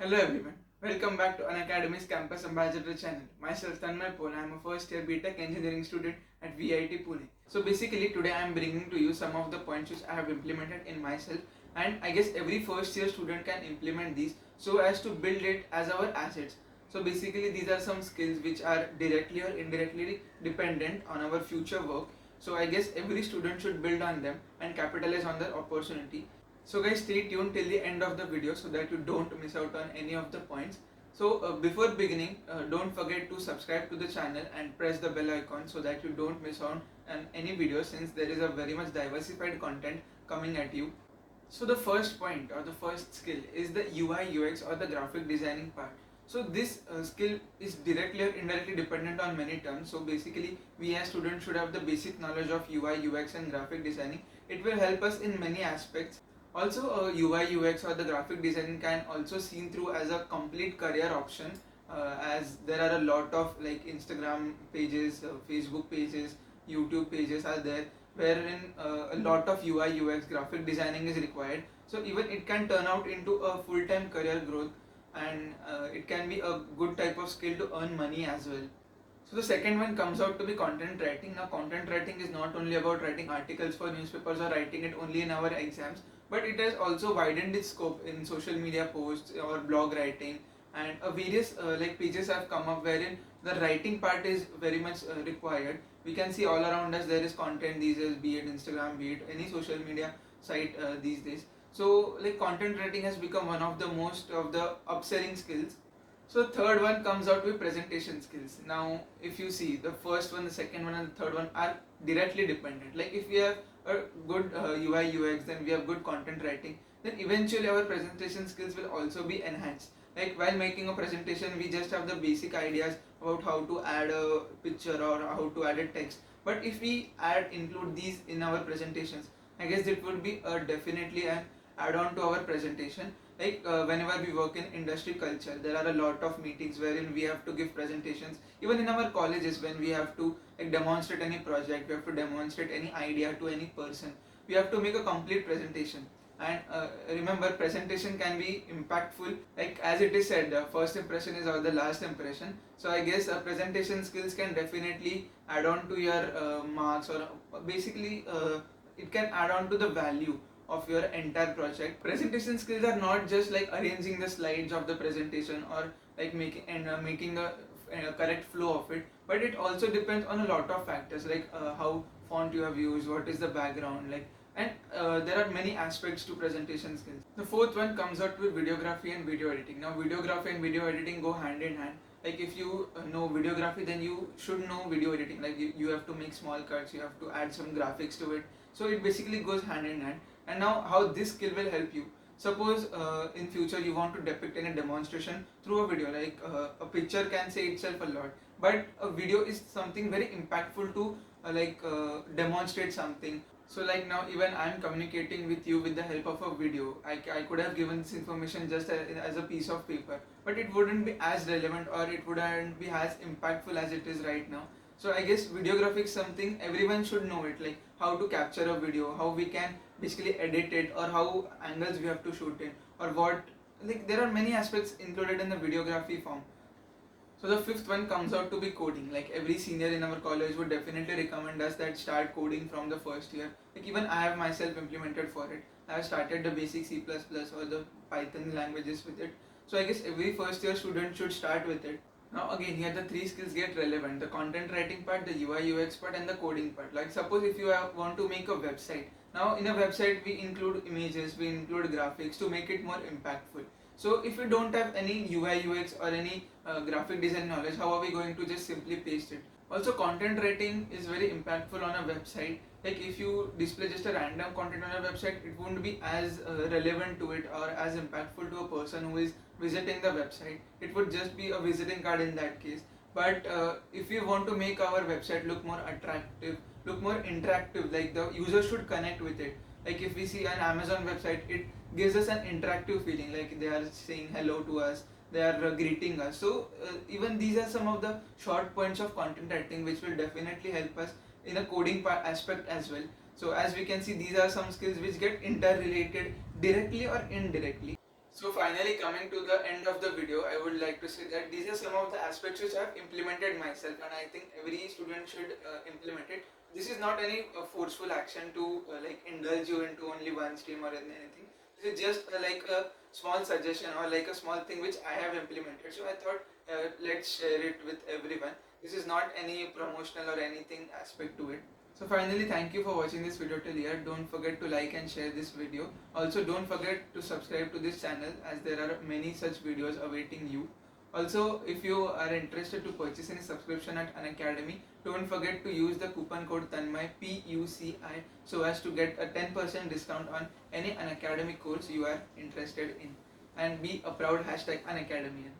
Hello everyone, welcome back to Unacademy's Campus Ambassador channel. Myself Tanmay Pol, I am a first year BTech engineering student at VIT Pune. So basically today I am bringing to you some of the points which I have implemented in myself, and I guess every first year student can implement these so as to build it as our assets. So basically these are some skills which are directly or indirectly dependent on our future work. So I guess every student should build on them and capitalize on the opportunity. So guys, stay tuned till the end of the video so that you don't miss out on any of the points. So before beginning, don't forget to subscribe to the channel and press the bell icon so that you don't miss out on any video, since there is a very much diversified content coming at you. So the first point or the first skill is the UI UX or the graphic designing part. So this skill is directly or indirectly dependent on many terms. So basically we as students should have the basic knowledge of UI UX and graphic designing. It will help us in many aspects. Also, UI UX or the graphic design can also seen through as a complete career option, as there are a lot of like Instagram pages, Facebook pages, YouTube pages are there wherein a lot of UI UX graphic designing is required. So even it can turn out into a full-time career growth, and it can be a good type of skill to earn money as well. So the second one comes out to be content writing. Now content writing is not only about writing articles for newspapers or writing it only in our exams, but it has also widened its scope in social media posts or blog writing, and various like pages have come up wherein the writing part is very much required. We can see all around us there is content these days, be it Instagram, be it any social media site these days. So like content writing has become one of the most of the upselling skills. So third one comes out with presentation skills. Now, if you see the first one, the second one, and the third one are directly dependent. Like if we have a good UI UX, then we have good content writing, then eventually our presentation skills will also be enhanced. Like while making a presentation, we just have the basic ideas about how to add a picture or how to add a text. But if we include these in our presentations, I guess it would be definitely an add-on to our presentation. Like whenever we work in industry culture, there are a lot of meetings wherein we have to give presentations. Even in our colleges, when we have to like demonstrate any project, we have to demonstrate any idea to any person, we have to make a complete presentation. And remember, presentation can be impactful. Like as it is said, the first impression is or the last impression. So I guess presentation skills can definitely add on to your marks, or basically it can add on to the value of your entire project. Presentation skills are not just like arranging the slides of the presentation or like making the correct flow of it, but it also depends on a lot of factors, like how font you have used, what is the background, like, and there are many aspects to presentation skills. The fourth one comes out with videography and video editing. Now videography and video editing go hand in hand. Like if you know videography, then you should know video editing. Like you have to make small cuts, you have to add some graphics to it, so it basically goes hand in hand. And now how this skill will help you: suppose in future you want to depict in a demonstration through a video. Like a picture can say itself a lot, but a video is something very impactful to demonstrate something. So like now even I am communicating with you with the help of a video. I could have given this information just as a piece of paper, but it wouldn't be as relevant or it wouldn't be as impactful as it is right now. So I guess videography is something everyone should know it, like how to capture a video, how we can basically edit it, or how angles we have to shoot in, or what, like there are many aspects included in the videography form. So the fifth one comes out to be coding. Like every senior in our college would definitely recommend us that start coding from the first year. Like even I have myself implemented for it. I have started the basic C++ or the Python languages with it. So I guess every first year student should start with it. Now again, here the three skills get relevant: the content writing part, the UI UX part, and the coding part. Like suppose if you want to make a website. Now in a website we include images, we include graphics to make it more impactful. So if we don't have any UI UX or any graphic design knowledge, how are we going to just simply paste it? Also content writing is very impactful on a website. Like if you display just a random content on a website, it won't be as relevant to it or as impactful to a person who is visiting the website. It would just be a visiting card in that case. But if we want to make our website look more attractive, look more interactive, like the user should connect with it. Like if we see an Amazon website, it gives us an interactive feeling, like they are saying hello to us, they are greeting us. So even these are some of the short points of content writing which will definitely help us in a coding aspect as well. So as we can see, these are some skills which get interrelated directly or indirectly. So finally coming to the end of the video, I would like to say that these are some of the aspects which I have implemented myself, and I think every student should implement it. This is not any forceful action to like indulge you into only one stream or anything. This is just like a small suggestion or like a small thing which I have implemented. So I thought let's share it with everyone. This is not any promotional or anything aspect to it. So finally, thank you for watching this video till here. Don't forget to like and share this video. Also, don't forget to subscribe to this channel as there are many such videos awaiting you. Also, if you are interested to purchase any subscription at an academy, don't forget to use the coupon code Tanmay PUCI so as to get a 10% discount on any Unacademy course you are interested in. And be a proud hashtag Unacademian.